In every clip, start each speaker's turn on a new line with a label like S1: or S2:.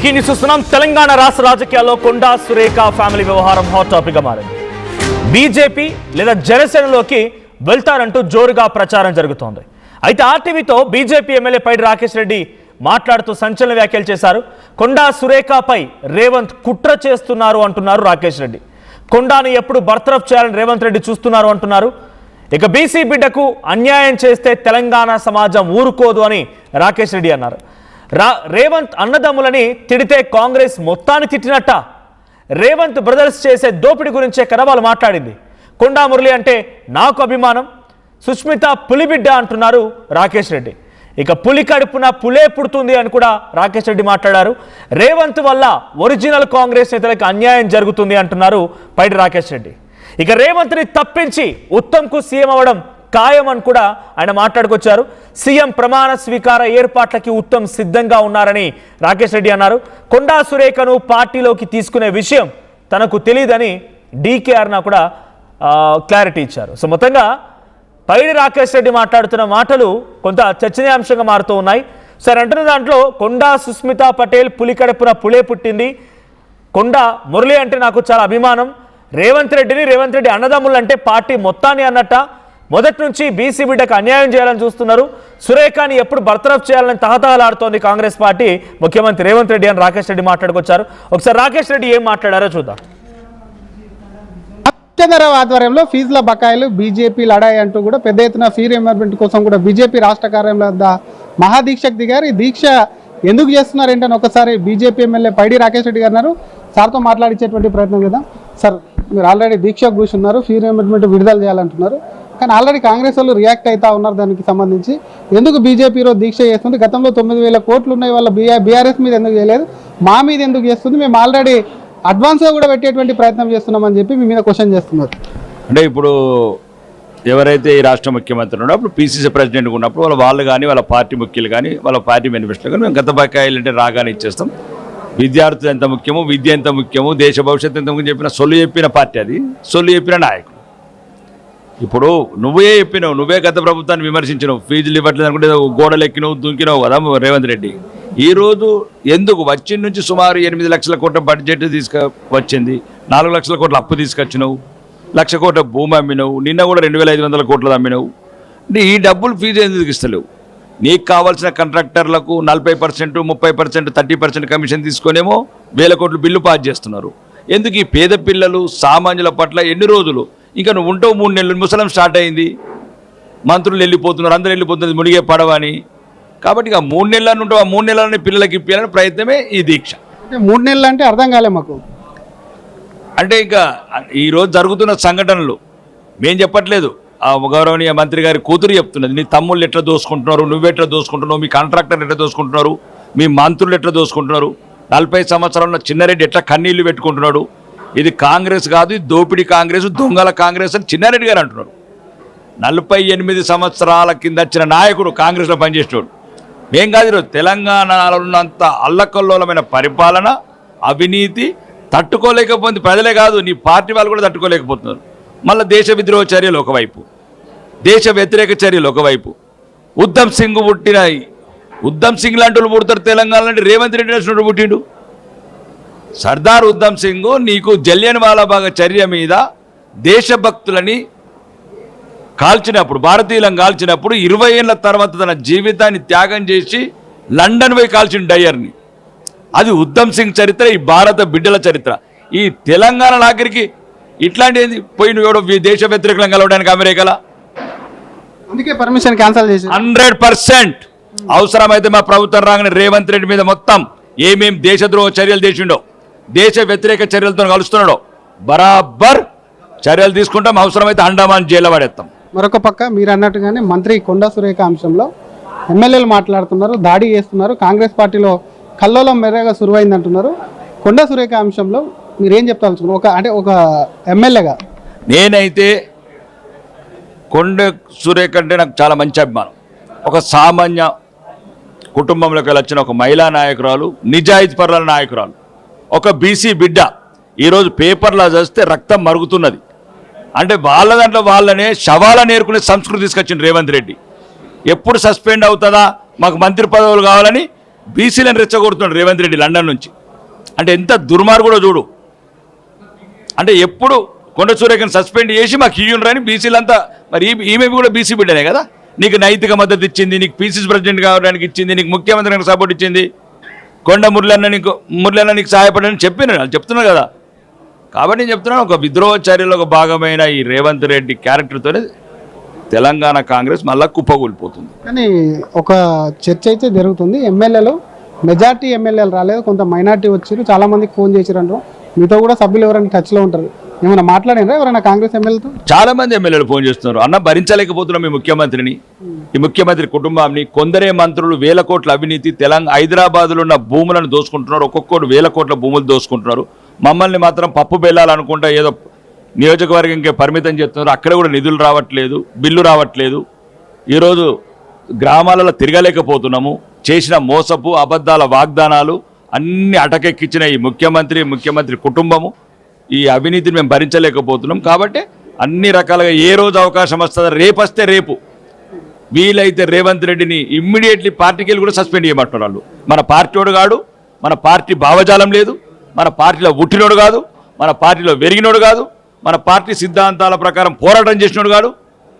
S1: Breaking news చూస్తున్నాం. తెలంగాణ రాష్ట్ర రాజకీయాల్లో కొండా సురేఖ ఫ్యామిలీ వ్యవహారం హాట్ టాపిక్ గా మారింది. బీజేపీ లేదా జనసేనలోకి వెళ్తారంటూ జోరుగా ప్రచారం జరుగుతోంది. అయితే ఆర్టీవీతో బీజేపీ ఎమ్మెల్యే పైడి రాకేష్ రెడ్డి మాట్లాడుతూ సంచలన వ్యాఖ్యలు చేశారు. కొండా సురేఖపై రేవంత్ కుట్ర చేస్తున్నారు అంటున్నారు రాకేష్ రెడ్డి. కొండాని ఎప్పుడు బర్తరఫ్ చేయాలని రేవంత్ రెడ్డి చూస్తున్నారు అంటున్నారు. ఇక బీసీ బిడ్డకు అన్యాయం చేస్తే తెలంగాణ సమాజం ఊరుకోదు అని రాకేష్ రెడ్డి అన్నారు. రేవంత్ అన్నదమ్ములని తిడితే కాంగ్రెస్ మొత్తాన్ని తిట్టినట్ట. రేవంత్ బ్రదర్స్ చేసే దోపిడీ గురించే కదా వాళ్ళు మాట్లాడింది. కొండా మురళి అంటే నాకు అభిమానం, సుష్మిత పులిబిడ్డ అంటున్నారు రాకేష్ రెడ్డి. ఇక పులి కడుపున పులే పుడుతుంది అని కూడా రాకేష్ రెడ్డి మాట్లాడారు. రేవంత్ వల్ల ఒరిజినల్ కాంగ్రెస్ నేతలకు అన్యాయం జరుగుతుంది అంటున్నారు పైడి రాకేష్ రెడ్డి. ఇక రేవంత్ని తప్పించి ఉత్తమ్కు సీఎం అవ్వడం ఖాయం అని కూడా ఆయన మాట్లాడుకొచ్చారు. సీఎం ప్రమాణ స్వీకార ఏర్పాట్లకి ఉత్తమ్ సిద్ధంగా ఉన్నారని రాకేష్ రెడ్డి అన్నారు. కొండా సురేఖను పార్టీలోకి తీసుకునే విషయం తనకు తెలియదని డీకేఆర్న కూడా క్లారిటీ ఇచ్చారు. సో మొత్తంగా పైడి రాకేష్ రెడ్డి మాట్లాడుతున్న మాటలు కొంత చర్చనీయాంశంగా మారుతూ ఉన్నాయి. సార్ అంటున్న దాంట్లో కొండా సుస్మిత పటేల్ పులి కడుపున పులే పుట్టింది, కొండా మురళి అంటే నాకు చాలా అభిమానం, రేవంత్ రెడ్డి అన్నదమ్ములు అంటే పార్టీ మొత్తాన్ని అన్నట్ట, మొదటి నుంచి బీసీ బిడ్డకు అన్యాయం చేయాలని చూస్తున్నారు, సురేఖని ఎప్పుడు బర్తరఫ్ చేయాలని తహతహలాడుతోంది కాంగ్రెస్ పార్టీ, ముఖ్యమంత్రి రేవంత్ రెడ్డి అని రాకేష్ రెడ్డి మాట్లాడుకొచ్చారు. ఒకసారి రాకేష్ రెడ్డి ఏం మాట్లాడారో చూద్దాం.
S2: సత్యధరావు ఆధ్వర్యంలో ఫీజుల బకాయిలు బీజేపీ లడాయి అంటూ కూడా పెద్ద ఎత్తున ఫీ రియంబర్స్మెంట్ కోసం కూడా బీజేపీ రాష్ట్ర కార్యాలయం వద్ద మహాదీక్షకు దిగారు. ఈ దీక్ష ఎందుకు చేస్తున్నారు ఏంటని ఒకసారి బీజేపీ ఎమ్మెల్యే పైడి రాకేష్ రెడ్డి గారు అన్నారు. సార్తో మాట్లాడించేటువంటి ప్రయత్నం చేద్దాం. సార్, మీరు ఆల్రెడీ దీక్షకు కూర్చున్నారు, ఫీ రియంబర్స్మెంట్ విడుదల చేయాలంటున్నారు, కానీ ఆల్రెడీ కాంగ్రెస్ వాళ్ళు రియాక్ట్ అవుతా ఉన్నారు. దానికి సంబంధించి ఎందుకు బీజేపీలో దీక్ష చేస్తుంది? గతంలో 9,000 కోట్లు ఉన్నాయి, వాళ్ళ బీఆర్ఎస్ మీద ఎందుకు చేయలేదు, మా మీద ఎందుకు చేస్తుంది, మేము ఆల్రెడీ అడ్వాన్స్గా కూడా పెట్టేటువంటి ప్రయత్నం చేస్తున్నామని చెప్పి మీ మీద క్వశ్చన్ చేస్తున్నారు.
S3: అంటే ఇప్పుడు ఎవరైతే ఈ రాష్ట్ర ముఖ్యమంత్రి ఉన్నారో అప్పుడు పీసీసీ ప్రెసిడెంట్గా ఉన్నప్పుడు వాళ్ళు కానీ వాళ్ళ పార్టీ ముఖ్యులు కానీ వాళ్ళ పార్టీ మేనిఫెస్టో కానీ మేము గత బకాయిలు అంటే రాగానే ఇచ్చేస్తాం. విద్యార్థులు ఎంత ముఖ్యమో, విద్య ఎంత ముఖ్యమో, దేశ భవిష్యత్తు ఎంత ముఖ్యం చెప్పిన సొల్లు చెప్పిన పార్టీ అది, సొల్లు చెప్పిన నాయకుడు. ఇప్పుడు నువ్వే చెప్పినావు, నువ్వే గత ప్రభుత్వాన్ని విమర్శించినావు, ఫీజులు ఇవ్వట్లేదు అనుకుంటే గోడలు ఎక్కినావు, దుంకినావు కదా రేవంత్ రెడ్డి. ఈరోజు ఎందుకు వచ్చిన నుంచి సుమారు 8 లక్షల కోట్ల బడ్జెట్ తీసుకువచ్చింది, 4 లక్షల కోట్ల అప్పు తీసుకొచ్చినావు, 1 లక్ష కోట్ల భూమి అమ్మినావు, నిన్న కూడా 2,500 కోట్ల అమ్మినావు. అంటే ఈ డబ్బులు ఫీజు ఎందుకు ఇస్తలేవు? నీకు కావాల్సిన కాంట్రాక్టర్లకు 40%, 30%, 30% కమిషన్ తీసుకొనేమో 1000 కోట్లు బిల్లు పాస్ చేస్తున్నారు. ఎందుకు ఈ పేద పిల్లలు సామాన్యుల పట్ల ఎన్ని రోజులు? ఇంకా నువ్వు ఉంటావు 3 నెలలు, ముసలం స్టార్ట్ అయింది, మంత్రులు వెళ్ళిపోతున్నారు, అందరూ వెళ్ళిపోతున్నారు మునిగే పడవని. కాబట్టి ఇక 3 నెలలను ఉంటావు, ఆ 3 నెలలని పిల్లలకి ఇప్పించాలని ప్రయత్నమే ఈ దీక్ష.
S2: అంటే 3 నెలలు అంటే అర్థం కాలే మాకు.
S3: అంటే ఇంకా ఈరోజు జరుగుతున్న సంఘటనలు మేం చెప్పట్లేదు, ఆ గౌరవనీయ మంత్రి గారి కూతురు చెప్తున్నది. నీ తమ్ముళ్ళు ఎట్లా దోసుకుంటున్నారు, నువ్వెట్లా దోసుకుంటున్నావు, మీ కాంట్రాక్టర్ ఎట్లా దోసుకుంటున్నారు, మీ మంత్రులు ఎట్లా దోసుకుంటున్నారు, 40 సంవత్సరాల చిన్నారెడ్డి ఎట్లా కన్నీళ్లు పెట్టుకుంటున్నాడు. ఇది కాంగ్రెస్ కాదు, ఇది దోపిడీ కాంగ్రెస్, దొంగల కాంగ్రెస్ అని చిన్నారెడ్డి గారు అంటున్నారు. 48 సంవత్సరాల కింద వచ్చిన నాయకుడు, కాంగ్రెస్లో పనిచేసేవాడు. మేం కాదు, ఈరోజు తెలంగాణలో ఉన్నంత అల్లకల్లోలమైన పరిపాలన, అవినీతి తట్టుకోలేకపోతుంది ప్రజలే కాదు, నీ పార్టీ వాళ్ళు కూడా తట్టుకోలేకపోతున్నారు. మళ్ళీ దేశ విద్రోహ చర్యలు ఒకవైపు, దేశ వ్యతిరేక చర్యలు ఒకవైపు. ఉద్ధమ్ సింగ్ పుట్టినాయి, ఉద్ధమ్ సింగ్ లాంటి వాళ్ళు పుడతారు తెలంగాణ అంటే రేవంత్ రెడ్డి నచ్చినట్టు పుట్టిండు. సర్దార్ ఉద్ధమ్ సింగ్ నీకు జలియన్ వాలాబాగ్ చర్య మీద దేశభక్తులని కాల్చినప్పుడు, భారతీయులను కాల్చినప్పుడు 20 ఏళ్ళ తర్వాత తన జీవితాన్ని త్యాగం చేసి లండన్ పోయి కాల్చిన డయ్యర్ని. అది ఉద్ధమ్ సింగ్ చరిత్ర, ఈ భారత బిడ్డల చరిత్ర. ఈ తెలంగాణ ఆఖరికి ఇట్లాంటిది పోయి నువ్వు దేశ వ్యతిరేకులను కలవడానికి అమెరికాలో
S2: అందుకే పర్మిషన్ క్యాన్సిల్ చేసి
S3: 100% అవసరమైతే మా ప్రభుత్వం రాగానే రేవంత్ రెడ్డి మీద మొత్తం ఏమేం దేశద్రోహ చర్యలు చేసిండో, దేశ వ్యతిరేక చర్యలతో కలుస్తున్నాడో బరాబర్ చర్యలు తీసుకుంటాం. అవసరమైతే అండమాన్ జైల్లో పడేస్తాం.
S2: మరొక పక్క మీరు అన్నట్టుగానే మంత్రి కొండా సురేఖ అంశంలో ఎమ్మెల్యేలు మాట్లాడుతున్నారు, దాడి చేస్తున్నారు, కాంగ్రెస్ పార్టీలో కల్లోలం మెరగా సురువైంది అంటున్నారు. కొండా సురేఖ అంశంలో మీరేం చెప్తాల్సుకున్నారు ఒక ఎమ్మెల్యేగా?
S3: నేనైతే కొండా సురేఖ అంటే నాకు చాలా మంచి అభిమానం. ఒక సామాన్య కుటుంబంలోకి వచ్చిన ఒక మహిళా నాయకురాలు, నిజాయితీ పరుల నాయకురాలు, ఒక బీసీ బిడ్డ. ఈరోజు పేపర్లో చూస్తే రక్తం మరుగుతున్నది. అంటే వాళ్ళ దాంట్లో వాళ్ళనే శవాలను నేర్చుకునే సంస్కృతి తీసుకొచ్చింది రేవంత్ రెడ్డి. ఎప్పుడు సస్పెండ్ అవుతుందా, మాకు మంత్రి పదవులు కావాలని బీసీలను రెచ్చగొడుతున్నాడు రేవంత్ రెడ్డి లండన్ నుంచి. అంటే ఎంత దుర్మార్గుడో చూడు. అంటే ఎప్పుడు కొండ సురేఖను సస్పెండ్ చేసి మాకు ఇయ్యుండ్రని బీసీలంతా, మరి ఈమె కూడా బీసీ బిడ్డనే కదా, నీకు నైతిక మద్దతు ఇచ్చింది, నీకు పీసీసీ ప్రెసిడెంట్ కావడానికి ఇచ్చింది, నీకు ముఖ్యమంత్రికి సపోర్ట్ ఇచ్చింది, కొండ మురళన్న నీకు సహాయపడని చెప్తున్నారు కదా. కాబట్టి నేను చెప్తున్నాను, ఒక విద్రోహ చర్యలో ఒక భాగమైన ఈ రేవంత్ రెడ్డి క్యారెక్టర్తోనే తెలంగాణ కాంగ్రెస్ మళ్ళా కుప్పకూలిపోతుంది.
S2: కానీ ఒక చర్చ అయితే జరుగుతుంది, ఎమ్మెల్యేలు మెజార్టీ ఎమ్మెల్యేలు రాలేదు, కొంత మైనార్టీ వచ్చారు, చాలా మందికి ఫోన్ చేసిరంటారు, మీతో కూడా సభ్యులు ఎవరైనా టచ్లో ఉంటారు, ఏమైనా మాట్లాడినారా ఎవరైనా కాంగ్రెస్ ఎమ్మెల్యేతో?
S3: చాలా మంది ఎమ్మెల్యేలు ఫోన్ చేస్తున్నారు, అన్న భరించలేకపోతున్నాం ఈ ముఖ్యమంత్రిని, ఈ ముఖ్యమంత్రి కుటుంబాన్ని, కొందరే మంత్రులు వేల కోట్ల అవినీతి, హైదరాబాద్లో ఉన్న భూములను దోసుకుంటున్నారు, ఒక్కొక్కరు వేల కోట్ల భూములు దోసుకుంటున్నారు, మమ్మల్ని మాత్రం పప్పు బెల్లాలనుకుంటా ఏదో నియోజకవర్గంకే పరిమితం చేస్తున్నారు, అక్కడ కూడా నిధులు రావట్లేదు, బిల్లు రావట్లేదు, ఈరోజు గ్రామాలలో తిరగలేకపోతున్నాము, చేసిన మోసపు అబద్ధాల వాగ్దానాలు అన్ని అటకెక్కించిన ఈ ముఖ్యమంత్రి కుటుంబము ఈ అవినీతిని మేము భరించలేకపోతున్నాం. కాబట్టి అన్ని రకాలుగా ఏ రోజు అవకాశం వస్తుందో, రేపు వస్తే రేపు వీలైతే రేవంత్ రెడ్డిని ఇమ్మీడియట్లీ పార్టీకి వెళ్ళి కూడా సస్పెండ్ చేయమంటున్నారు వాళ్ళు. మన పార్టీోడు కాడు, మన పార్టీ భావజాలం లేదు, మన పార్టీలో పుట్టినోడు కాదు, మన పార్టీలో వెరిగినోడు కాదు, మన పార్టీ సిద్ధాంతాల ప్రకారం పోరాటం చేసినోడు కాదు,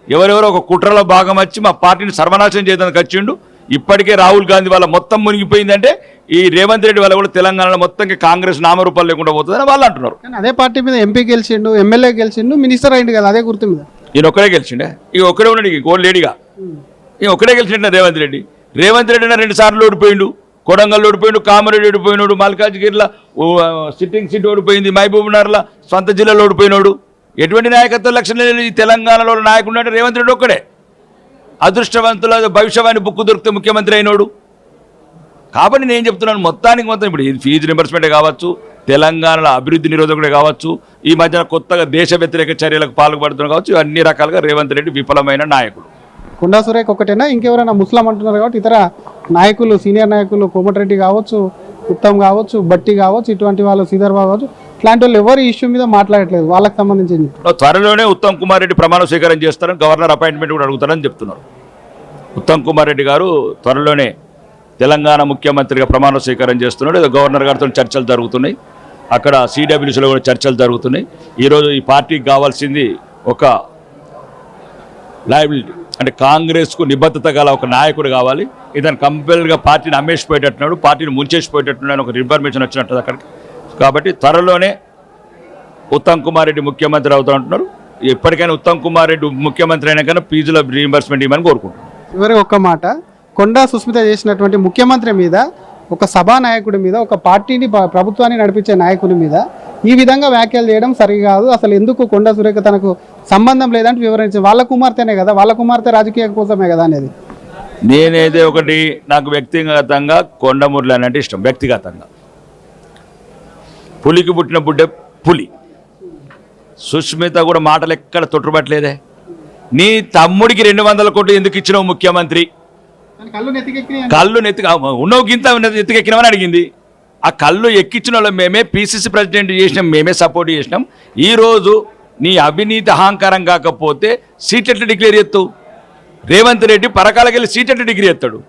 S3: ఎవరెవరో ఒక కుట్రలో భాగం వచ్చి మా పార్టీని సర్వనాశనం చేయడానికి వచ్చిండు. ఇప్పటికే రాహుల్ గాంధీ వాళ్ళ మొత్తం మునిగిపోయిందంటే ఈ రేవంత్ రెడ్డి వాళ్ళ కూడా తెలంగాణలో మొత్తం కాంగ్రెస్ నామరూపాలు లేకుండా పోతుందని వాళ్ళు అంటున్నారు.
S2: అదే పార్టీ మీద ఎంపీ గెలిచిండు, ఎమ్మెల్యే గెలిచిండు, మినిస్టర్ అయింది కదా, అదే గుర్తు మీద
S3: ఈయన ఒక్కడే గెలిచిండే, ఇక ఒక్కడే ఉన్నాడు, గోల్ లేడీగా ఈయన ఒక్కడే గెలిచిండే రేవంత్ రెడ్డి. రేవంత్ రెడ్డి 2 సార్లు ఓడిపోయిండు, కొడంగల్ ఓడిపోయిండు, కామారెడ్డి ఓడిపోయినాడు, మల్కాజ్గిరిలో సిట్టింగ్ సీట్ ఓడిపోయింది, మహబూబ్నగర్లో సొంత జిల్లాలో ఓడిపోయినాడు. ఎటువంటి నాయకత్వ లక్షణాలు ఈ తెలంగాణలో నాయకుడు అంటే రేవంత్ రెడ్డి ఒక్కడే. అదృష్టవంతుల భవిష్యవాణి బుక్కు దొరికితే ముఖ్యమంత్రి అయినోడు. కాబట్టి నేను చెప్తున్నాను, మొత్తానికి మొత్తం ఇప్పుడు ఫీజు రింబర్స్మెంటే కావచ్చు, తెలంగాణలో అభివృద్ధి నిరోధకుడే కావచ్చు, ఈ మధ్యన కొత్తగా దేశ వ్యతిరేక చర్యలకు పాల్పడుతున్నారు కావచ్చు, అన్ని రకాలుగా రేవంత్ రెడ్డి విఫలమైన నాయకుడు.
S2: కొండా సురేఖ ఒకటేనా, ఇంకెవరైనా ముస్లిం అంటున్నారు కాబట్టి ఇతర నాయకులు, సీనియర్ నాయకులు కోమటిరెడ్డి కావచ్చు, ఉత్తమ్ కావచ్చు, బట్టి కావచ్చు, ఇటువంటి వాళ్ళు శ్రీధర్ బాబు కావచ్చు, ఇట్లాంటి వాళ్ళు ఎవరు ఇష్యూ మీద మాట్లాడట్లేదు, వాళ్ళకి సంబంధించింది.
S3: త్వరలోనే ఉత్తమ్ కుమార్ రెడ్డి ప్రమాణ స్వీకారం చేస్తారని, గవర్నర్ అపాయింట్మెంట్ కూడా అడుగుతారని చెప్తున్నారు. ఉత్తమ్ కుమార్ రెడ్డి గారు త్వరలోనే తెలంగాణ ముఖ్యమంత్రిగా ప్రమాణ స్వీకారం చేస్తున్నాడు. గవర్నర్ గారితో చర్చలు జరుగుతున్నాయి, అక్కడ సిడబ్ల్యూసీలో కూడా చర్చలు జరుగుతున్నాయి. ఈరోజు ఈ పార్టీకి కావాల్సింది ఒక లయబిలిటీ, అంటే కాంగ్రెస్కు నిబద్ధత గల ఒక నాయకుడు కావాలి. ఇతను కంపల్గా పార్టీని అమ్మేసిపోయేటట్టున్నాడు, పార్టీని ముంచేసిపోయేటట్టున్నాడు ఒక ఇన్ఫర్మేషన్ వచ్చినట్టు అక్కడికి. కాబట్టి త్వరలోనే ఉత్తమ్ కుమార్ రెడ్డి ముఖ్యమంత్రి అవుతా ఉంటున్నారు. ఎప్పటికైనా ఉత్తమ్ కుమార్ రెడ్డి ముఖ్యమంత్రి అయినా కానీ ఫీజుల రీయింబర్స్మెంట్ ఇవ్వమని కోరుకుంటున్నారు.
S2: చివరి ఒక్క మాట, కొండా సుస్మిత చేసినటువంటి ముఖ్యమంత్రి మీద, ఒక సభా నాయకుడి మీద, ఒక పార్టీని ప్రభుత్వాన్ని నడిపించే నాయకుడి మీద ఈ విధంగా వ్యాఖ్యలు చేయడం సరికాదు. అసలు ఎందుకు కొండా సురేఖ తనకు సంబంధం లేదంటే వివరించింది. వాళ్ళ కుమార్తెనే కదా, వాళ్ళ కుమార్తె రాజకీయ కోసమే కదా అనేది.
S3: నేనైతే ఒకటి, నాకు వ్యక్తిగతంగా కొండ మురళి అంటే ఇష్టం. వ్యక్తిగతంగా పులికి పుట్టిన బుడ్డే పులి. సుస్మిత కూడా మాటలు ఎక్కడ తొట్టుబట్టలేదే. నీ తమ్ముడికి 200 కోట్లు ఎందుకు ఇచ్చినావు ముఖ్యమంత్రి? కళ్ళు ఉన్నవు గింత ఎత్తికెక్కినామని అడిగింది. ఆ కళ్ళు ఎక్కించిన వాళ్ళు మేమే, పీసీసీ ప్రెసిడెంట్ చేసినాం, మేమే సపోర్ట్ చేసినాం. ఈరోజు నీ అవినీతి అహంకారం కాకపోతే సీట్ ఎట్లా డిక్లేర్ చేస్తావు? రేవంత్ రెడ్డి పరకాలకి వెళ్ళి సీట్ ఎట్లా డిగ్రీ చేస్తాడు?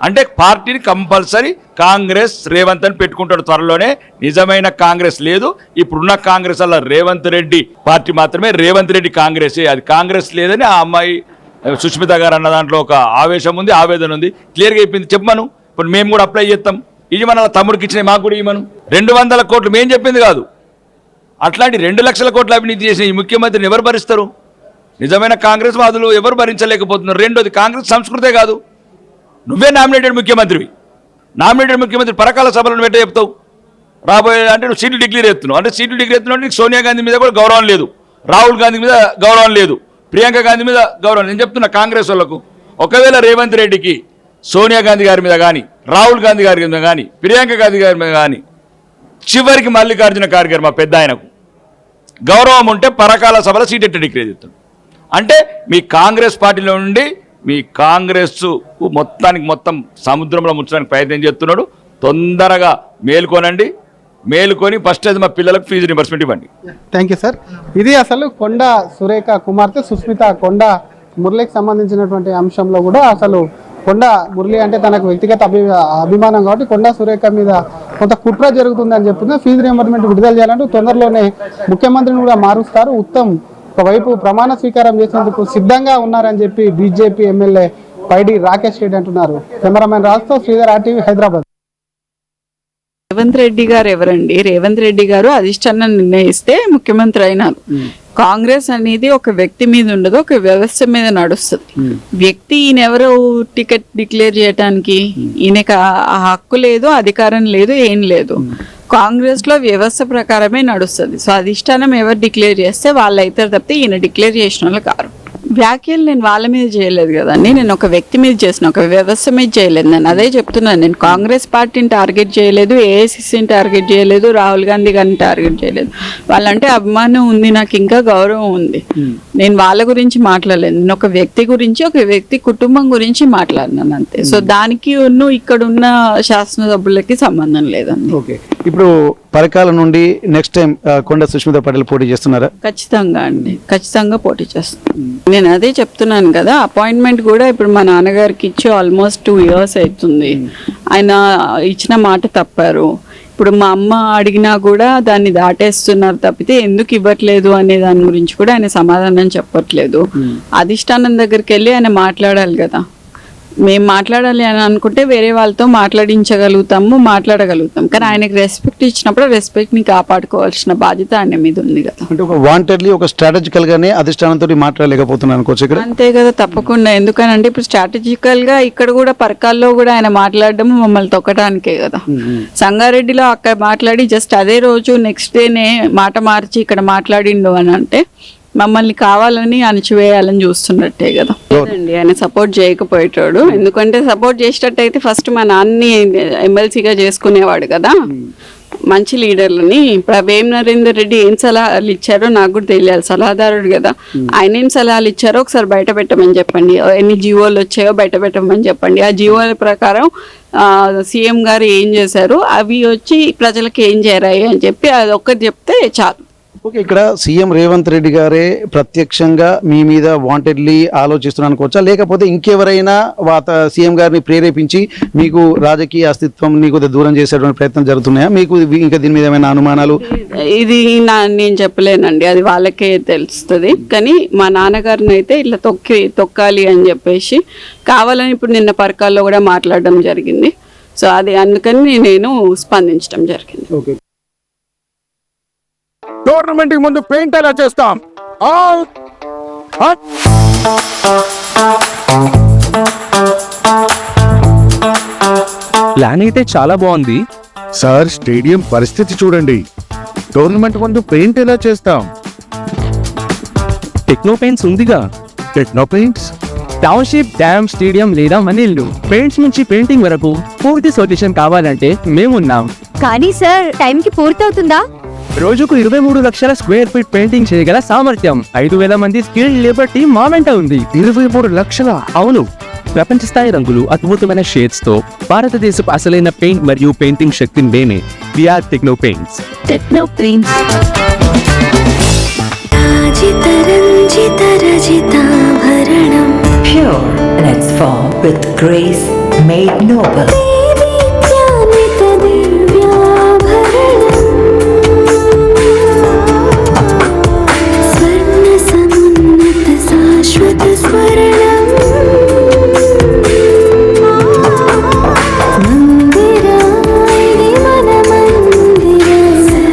S3: అంటే పార్టీని కంపల్సరీ కాంగ్రెస్ రేవంత్ అని పెట్టుకుంటాడు త్వరలోనే. నిజమైన కాంగ్రెస్ లేదు, ఇప్పుడున్న కాంగ్రెస్ అలా రేవంత్ రెడ్డి పార్టీ మాత్రమే. రేవంత్ రెడ్డి కాంగ్రెసే, అది కాంగ్రెస్ లేదని ఆ అమ్మాయి సుష్మిత గారు అన్న దాంట్లో ఒక ఆవేశం ఉంది, ఆవేదన ఉంది. క్లియర్గా అయిపోయింది. చెప్పమను, ఇప్పుడు మేము కూడా అప్లై చేస్తాం. ఇది మన తమ్ముడికి ఇచ్చిన, మాకు కూడా ఇవ్వమను. 200 కోట్లు మేము చెప్పింది కాదు. అట్లాంటి 2 లక్షల కోట్ల అవినీతి చేసిన ఈ ముఖ్యమంత్రిని ఎవరు భరిస్తారు? నిజమైన కాంగ్రెస్ వాదులు ఎవరు భరించలేకపోతున్నారు. రెండోది, కాంగ్రెస్ సంస్కృతే కాదు. నువ్వే నామినేటెడ్ ముఖ్యమంత్రివి. నామినేటెడ్ ముఖ్యమంత్రి పరకాల సభలను పెట్టే చెప్తావు రాబోయే, అంటే నువ్వు సీట్లు డిక్లేర్ ఎత్తున్నావు. అంటే సీట్లు డిక్లేర్ ఎత్తున్నావు, నీకు సోనియా గాంధీ మీద కూడా గౌరవం లేదు, రాహుల్ గాంధీ మీద గౌరవం లేదు, ప్రియాంక గాంధీ మీద గౌరవం. నేను చెప్తున్నా కాంగ్రెస్ వాళ్ళకు, ఒకవేళ రేవంత్ రెడ్డికి సోనియా గాంధీ గారి మీద కానీ, రాహుల్ గాంధీ గారి మీద కానీ, ప్రియాంక గాంధీ గారి మీద కానీ, చివరికి మల్లికార్జున ఖార్గే గారు మా పెద్ద ఆయనకు గౌరవం ఉంటే పరకాల సభలో సీట్ ఎట్లా డిక్లేర్ చేస్తాడు? అంటే మీ కాంగ్రెస్ పార్టీలో నుండి మీ కాంగ్రెస్ మొత్తానికి మొత్తం సముద్రంలో ముంచడానికి ప్రయత్నం చేస్తున్నాడు. తొందరగా మేల్కొనండి, మేలుకొని ఫస్ట్ అది మా పిల్లలకు ఫీజు రింబర్స్మెంట్ ఇవ్వండి.
S2: Thank you sir. ఇది అసలు కొండా సురేఖ కుమార్తె సుస్మిత కొండా మురళికి సంబంధించినటువంటి అంశంలో కూడా అసలు కొండా మురళి అంటే తనకు వ్యక్తిగత అభిమానం కాబట్టి కొండా సురేఖ మీద కొంత కుట్ర జరుగుతుందని చెప్తుంది. ఫీజు రియంబర్స్మెంట్ విడుదల చేయాలంటూ తొందరలోనే ముఖ్యమంత్రిని కూడా మారుస్తారు. ఉత్తమ్ ఒకవైపు ప్రమాణ స్వీకారం చేసేందుకు సిద్ధంగా ఉన్నారని చెప్పి బీజేపీ ఎమ్మెల్యే పైడి రాకేష్ రెడ్డి అంటున్నారు. కెమెరామెన్ రాజుతో శ్రీధర్, RTV, హైదరాబాద్.
S4: రేవంత్ రెడ్డి గారు ఎవరండి? రేవంత్ రెడ్డి గారు అధిష్టానం నిర్ణయిస్తే ముఖ్యమంత్రి అయినారు. కాంగ్రెస్ అనేది ఒక వ్యక్తి మీద ఉండదు, ఒక వ్యవస్థ మీద నడుస్తుంది. వ్యక్తి ఈయనెవరు టికెట్ డిక్లేర్ చేయడానికి? ఈయనకి ఆ హక్కు లేదు, అధికారం లేదు, ఏం లేదు. కాంగ్రెస్ లో వ్యవస్థ ప్రకారమే నడుస్తుంది. సో అధిష్టానం ఎవరు డిక్లేర్ చేస్తే వాళ్ళు అవుతారు తప్పితే ఈయన డిక్లేర్ చేసిన వాళ్ళు కారు. వ్యాఖ్యలు నేను వాళ్ళ మీద చేయలేదు కదండి, నేను ఒక వ్యక్తి మీద చేసిన, ఒక వ్యవస్థ మీద చేయలేదు. నేను అదే చెప్తున్నాను, నేను కాంగ్రెస్ పార్టీని టార్గెట్ చేయలేదు, ఏఐసిసిని టార్గెట్ చేయలేదు, రాహుల్ గాంధీ గారిని టార్గెట్ చేయలేదు. వాళ్ళంటే అభిమానం ఉంది, నాకు ఇంకా గౌరవం ఉంది. నేను వాళ్ళ గురించి మాట్లాడలేదు, నేను ఒక వ్యక్తి గురించి, ఒక వ్యక్తి కుటుంబం గురించి మాట్లాడినాను అంతే. సో దానికి ఇక్కడ ఉన్న శాసనసభ్యులకి సంబంధం లేదండి.
S5: ఓకే, ఇప్పుడు పరకాల నుండి నెక్స్ట్ టైం కొండ సుష్మిత పటేల్ పోటీ చేస్తున్నారా?
S4: ఖచ్చితంగా అండి, ఖచ్చితంగా పోటీ చేస్తాను. నేను అదే చెప్తున్నాను కదా, అపాయింట్మెంట్ కూడా ఇప్పుడు మా నాన్నగారికి ఇచ్చి ఆల్మోస్ట్ 2 years అవుతుంది. ఆయన ఇచ్చిన మాట తప్పారు. ఇప్పుడు మా అమ్మ అడిగినా కూడా దాన్ని దాటేస్తున్నారు తప్పితే ఎందుకు ఇవ్వట్లేదు అనే దాని గురించి కూడా ఆయన సమాధానం చెప్పట్లేదు. అధిష్టానం దగ్గరికి వెళ్ళి ఆయన మాట్లాడాలి కదా. మేము మాట్లాడాలి అని అనుకుంటే వేరే వాళ్ళతో మాట్లాడగలుగుతాం. కానీ ఆయనకి రెస్పెక్ట్ ఇచ్చినప్పుడు రెస్పెక్ట్ని కాపాడుకోవాల్సిన బాధ్యత ఆయన మీద ఉంది కదా.
S5: అంటే ఒక వాంటెడ్లీ, ఒక స్ట్రాటజికల్ గానే అధిష్టానంతో మాట్లాడలేకపోతున్నాను అనుకోవచ్చు ఇక్కడ.
S4: అంతే కదా, తప్పకుండా. ఎందుకనంటే ఇప్పుడు స్ట్రాటజికల్ గా ఇక్కడ కూడా పరకాల్లో కూడా ఆయన మాట్లాడడం మమ్మల్ని తొక్కడానికే కదా. సంగారెడ్డిలో అక్కడ మాట్లాడి జస్ట్ అదే రోజు నెక్స్ట్ డేనే మాట మార్చి ఇక్కడ మాట్లాడిండు అని అంటే మమ్మల్ని కావాలని అణచివేయాలని చూస్తున్నట్టే కదా. లేదండి, ఆయన సపోర్ట్ చేయకపోయేటాడు. ఎందుకంటే సపోర్ట్ చేసేటట్టయితే ఫస్ట్ మా నాన్నని ఎమ్మెల్సీగా చేసుకునేవాడు కదా. మంచి లీడర్లని ఇప్పుడు వేం నరేందర్ రెడ్డి ఏం సలహాలు ఇచ్చారో నాకు కూడా తెలియాలి, సలహాదారుడు కదా. ఆయన ఏం సలహాలు ఇచ్చారో ఒకసారి బయట పెట్టమని చెప్పండి. ఎన్ని జీవోలు వచ్చాయో బయట పెట్టమని చెప్పండి. ఆ జీవోల ప్రకారం సీఎం గారు ఏం చేశారు, అవి వచ్చి ప్రజలకు ఏం చేరాయి అని చెప్పి అది ఒక్కటి చెప్తే చాలు.
S5: ఓకే, ఇక్కడ సీఎం రేవంత్ రెడ్డి గారే ప్రత్యక్షంగా మీ మీద వాంటెడ్లీ ఆలోచిస్తున్నాను అనుకోవచ్చా, లేకపోతే ఇంకెవరైనా సీఎం గారిని ప్రేరేపించి మీకు రాజకీయ అస్తిత్వం నీకు దూరం చేసేటువంటి ప్రయత్నం జరుగుతున్నాయా? మీకు ఇంకా దీని మీద ఏమైనా అనుమానాలు?
S4: ఇది నేను చెప్పలేనండి, అది వాళ్ళకే తెలుస్తుంది. కానీ మా నాన్నగారిని అయితే ఇట్లా తొక్కాలి అని చెప్పేసి కావాలని ఇప్పుడు నిన్న పరకాల్లో కూడా మాట్లాడడం జరిగింది. సో అది అందుకని నేను స్పందించడం జరిగింది.
S5: ఓకే,
S6: టోర్నమెంట్ కి ముందు పెయింట్ ఎలా చేస్తాం?
S7: ప్లాన్ అయితే చాలా బాగుంది
S6: సార్, స్టేడియం పరిస్థితి చూడండి. టోర్నమెంట్ ముందు పెయింట్ ఎలా చేస్తాం?
S7: టెక్నో పెయింట్స్ ఉందిగా.
S6: Techno paints,
S7: township, dam, stadium లేదా మనీళ్ళు, పెయింట్స్ నుంచి పెయింటింగ్ వరకు పూర్తి సొల్యూషన్ కావాలంటే మేమున్నాం.
S8: కానీ సార్, టైంకి పూర్తవుతుందా?
S7: రోజుకు 23 లక్షల స్క్వేర్ ఫీట్ పెయింటింగ్ చేయగల సామర్థ్యం, 5,000 మంది స్కిల్డ్ లేబర్ టీమ్ మా వెంట ఉంది.
S6: 23 లక్షల?
S7: అవును, ప్రపంచ స్థాయి రంగులు, అద్భుతమైన షేడ్స్ తో భారతదేశపు అసలైన పెయింట్ మరియు పెయింటింగ్ శక్తిని మేమే. We are techno paints.
S8: Techno paints.
S9: Pure in its form with grace made noble.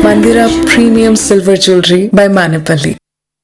S10: Mandira Premium Silver Jewelry by Manipali.